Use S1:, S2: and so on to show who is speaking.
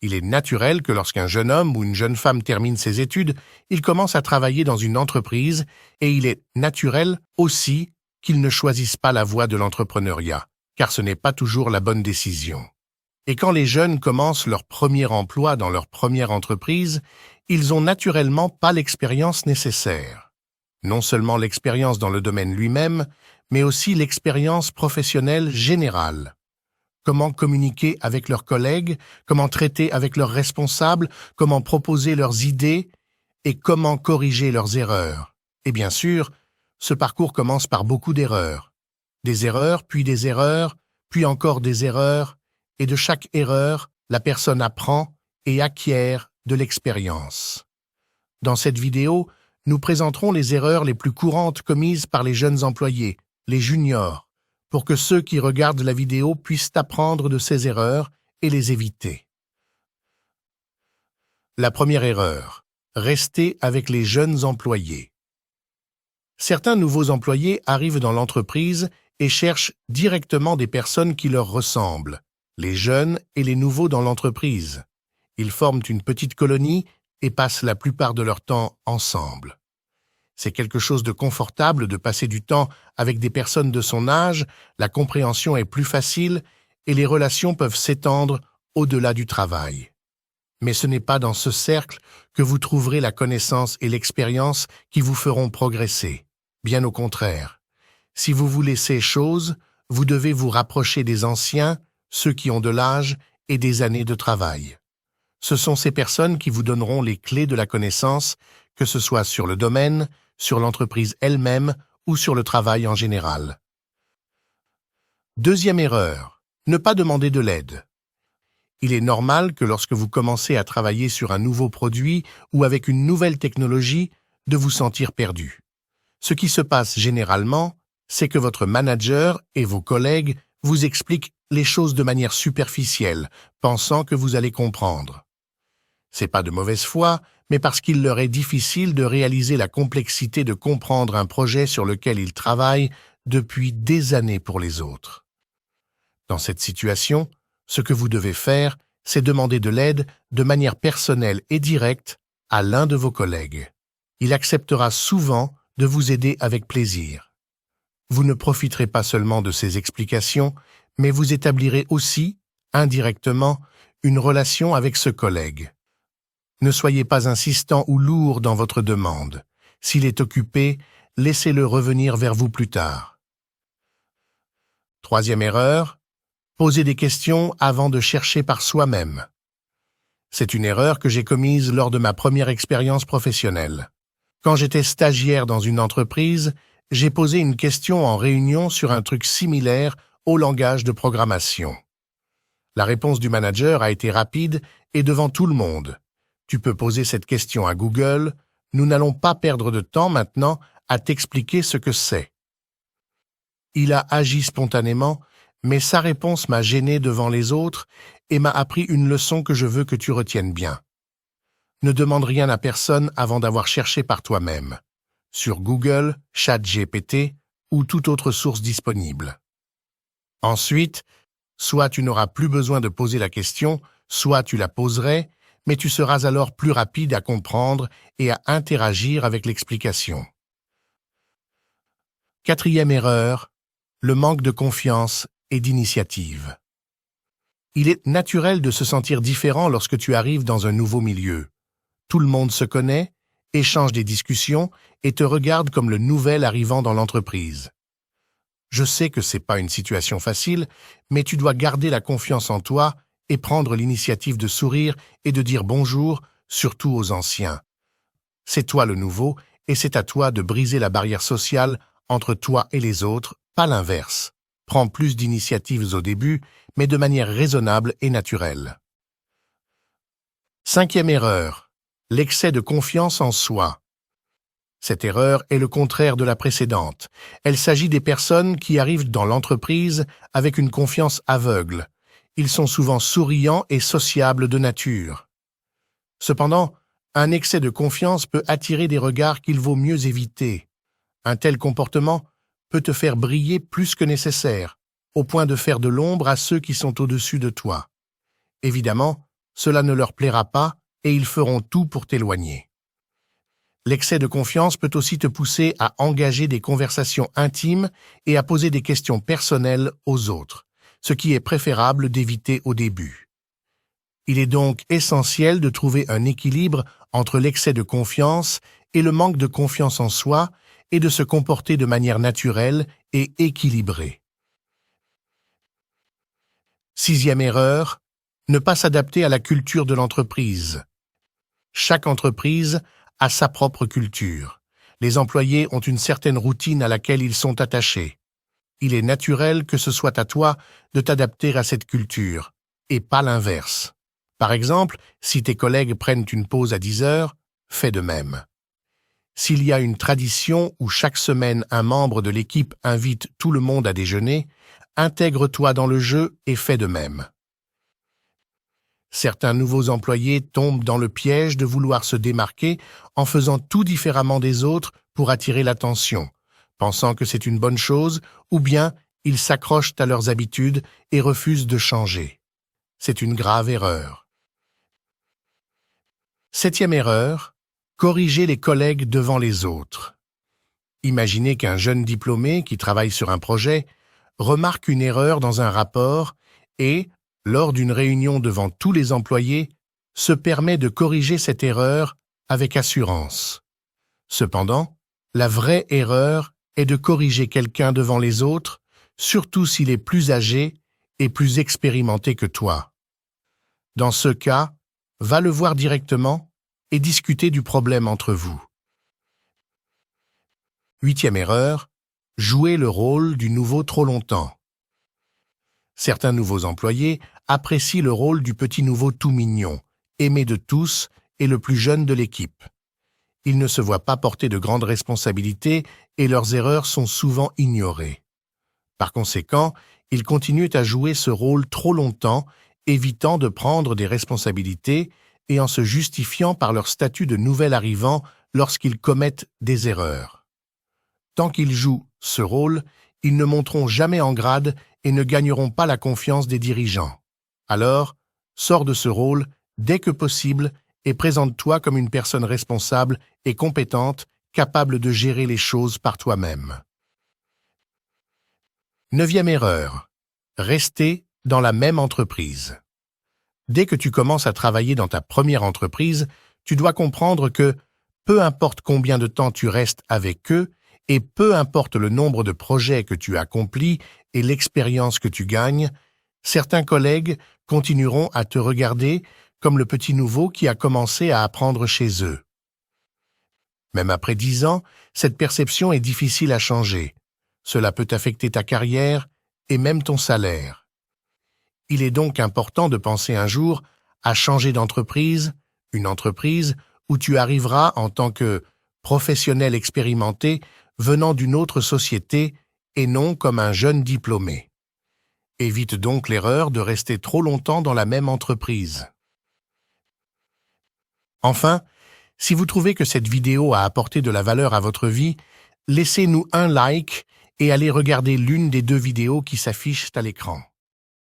S1: Il est naturel que lorsqu'un jeune homme ou une jeune femme termine ses études, il commence à travailler dans une entreprise et il est naturel aussi qu'il ne choisisse pas la voie de l'entrepreneuriat, car ce n'est pas toujours la bonne décision. Et quand les jeunes commencent leur premier emploi dans leur première entreprise, ils ont naturellement pas l'expérience nécessaire. Non seulement l'expérience dans le domaine lui-même, mais aussi l'expérience professionnelle générale. Comment communiquer avec leurs collègues, comment traiter avec leurs responsables, comment proposer leurs idées et comment corriger leurs erreurs. Et bien sûr, ce parcours commence par beaucoup d'erreurs. Des erreurs, puis encore des erreurs, et de chaque erreur, la personne apprend et acquiert de l'expérience. Dans cette vidéo, nous présenterons les erreurs les plus courantes commises par les jeunes employés, les juniors, pour que ceux qui regardent la vidéo puissent apprendre de ces erreurs et les éviter. La première erreur, rester avec les jeunes employés. Certains nouveaux employés arrivent dans l'entreprise et cherchent directement des personnes qui leur ressemblent, les jeunes et les nouveaux dans l'entreprise. Ils forment une petite colonie et passent la plupart de leur temps ensemble. C'est quelque chose de confortable de passer du temps avec des personnes de son âge, la compréhension est plus facile et les relations peuvent s'étendre au-delà du travail. Mais ce n'est pas dans ce cercle que vous trouverez la connaissance et l'expérience qui vous feront progresser. Bien au contraire. Si vous voulez ces choses, vous devez vous rapprocher des anciens, ceux qui ont de l'âge et des années de travail. Ce sont ces personnes qui vous donneront les clés de la connaissance, que ce soit sur le domaine, sur l'entreprise elle-même ou sur le travail en général. Deuxième erreur, ne pas demander de l'aide. Il est normal que lorsque vous commencez à travailler sur un nouveau produit ou avec une nouvelle technologie, de vous sentir perdu. Ce qui se passe généralement, c'est que votre manager et vos collègues vous expliquent les choses de manière superficielle, pensant que vous allez comprendre. C'est pas de mauvaise foi, mais parce qu'il leur est difficile de réaliser la complexité de comprendre un projet sur lequel ils travaillent depuis des années pour les autres. Dans cette situation, ce que vous devez faire, c'est demander de l'aide de manière personnelle et directe à l'un de vos collègues. Il acceptera souvent de vous aider avec plaisir. Vous ne profiterez pas seulement de ces explications, mais vous établirez aussi, indirectement, une relation avec ce collègue. Ne soyez pas insistant ou lourd dans votre demande. S'il est occupé, laissez-le revenir vers vous plus tard. Troisième erreur, poser des questions avant de chercher par soi-même. C'est une erreur que j'ai commise lors de ma première expérience professionnelle. Quand j'étais stagiaire dans une entreprise, j'ai posé une question en réunion sur un truc similaire au langage de programmation. La réponse du manager a été rapide et devant tout le monde. Tu peux poser cette question à Google, nous n'allons pas perdre de temps maintenant à t'expliquer ce que c'est. Il a agi spontanément, mais sa réponse m'a gêné devant les autres et m'a appris une leçon que je veux que tu retiennes bien. Ne demande rien à personne avant d'avoir cherché par toi-même, sur Google, ChatGPT ou toute autre source disponible. Ensuite, soit tu n'auras plus besoin de poser la question, soit tu la poserais, mais tu seras alors plus rapide à comprendre et à interagir avec l'explication. Quatrième erreur, le manque de confiance et d'initiative. Il est naturel de se sentir différent lorsque tu arrives dans un nouveau milieu. Tout le monde se connaît, échange des discussions et te regarde comme le nouvel arrivant dans l'entreprise. Je sais que c'est pas une situation facile, mais tu dois garder la confiance en toi et prendre l'initiative de sourire et de dire bonjour, surtout aux anciens. C'est toi le nouveau et c'est à toi de briser la barrière sociale entre toi et les autres, pas l'inverse. Prends plus d'initiatives au début, mais de manière raisonnable et naturelle. Cinquième erreur, l'excès de confiance en soi. Cette erreur est le contraire de la précédente. Elle s'agit des personnes qui arrivent dans l'entreprise avec une confiance aveugle. Ils sont souvent souriants et sociables de nature. Cependant, un excès de confiance peut attirer des regards qu'il vaut mieux éviter. Un tel comportement peut te faire briller plus que nécessaire, au point de faire de l'ombre à ceux qui sont au-dessus de toi. Évidemment, cela ne leur plaira pas et ils feront tout pour t'éloigner. L'excès de confiance peut aussi te pousser à engager des conversations intimes et à poser des questions personnelles aux autres, ce qui est préférable d'éviter au début. Il est donc essentiel de trouver un équilibre entre l'excès de confiance et le manque de confiance en soi et de se comporter de manière naturelle et équilibrée. 6e erreur, ne pas s'adapter à la culture de l'entreprise. Chaque entreprise a sa propre culture. Les employés ont une certaine routine à laquelle ils sont attachés. Il est naturel que ce soit à toi de t'adapter à cette culture, et pas l'inverse. Par exemple, si tes collègues prennent une pause à 10 heures, fais de même. S'il y a une tradition où chaque semaine un membre de l'équipe invite tout le monde à déjeuner, intègre-toi dans le jeu et fais de même. Certains nouveaux employés tombent dans le piège de vouloir se démarquer en faisant tout différemment des autres pour attirer l'attention, pensant que c'est une bonne chose, ou bien ils s'accrochent à leurs habitudes et refusent de changer. C'est une grave erreur. 7e erreur, corriger les collègues devant les autres. Imaginez qu'un jeune diplômé qui travaille sur un projet remarque une erreur dans un rapport et, lors d'une réunion devant tous les employés, se permet de corriger cette erreur avec assurance. Cependant, la vraie erreur est de corriger quelqu'un devant les autres, surtout s'il est plus âgé et plus expérimenté que toi. Dans ce cas, va le voir directement et discuter du problème entre vous. 8e erreur, jouer le rôle du nouveau trop longtemps. Certains nouveaux employés apprécient le rôle du petit nouveau tout mignon, aimé de tous et le plus jeune de l'équipe. Ils ne se voient pas porter de grandes responsabilités et leurs erreurs sont souvent ignorées. Par conséquent, ils continuent à jouer ce rôle trop longtemps, évitant de prendre des responsabilités et en se justifiant par leur statut de nouvel arrivant lorsqu'ils commettent des erreurs. Tant qu'ils jouent ce rôle, ils ne monteront jamais en grade et ne gagneront pas la confiance des dirigeants. Alors, sors de ce rôle dès que possible et présente-toi comme une personne responsable et compétente, capable de gérer les choses par toi-même. 9e erreur, rester dans la même entreprise. Dès que tu commences à travailler dans ta première entreprise, tu dois comprendre que, peu importe combien de temps tu restes avec eux, et peu importe le nombre de projets que tu accomplis et l'expérience que tu gagnes, certains collègues continueront à te regarder comme le petit nouveau qui a commencé à apprendre chez eux. Même après 10 ans, cette perception est difficile à changer. Cela peut affecter ta carrière et même ton salaire. Il est donc important de penser un jour à changer d'entreprise, une entreprise où tu arriveras en tant que professionnel expérimenté venant d'une autre société et non comme un jeune diplômé. Évite donc l'erreur de rester trop longtemps dans la même entreprise. Enfin, si vous trouvez que cette vidéo a apporté de la valeur à votre vie, laissez-nous un like et allez regarder l'une des 2 vidéos qui s'affichent à l'écran.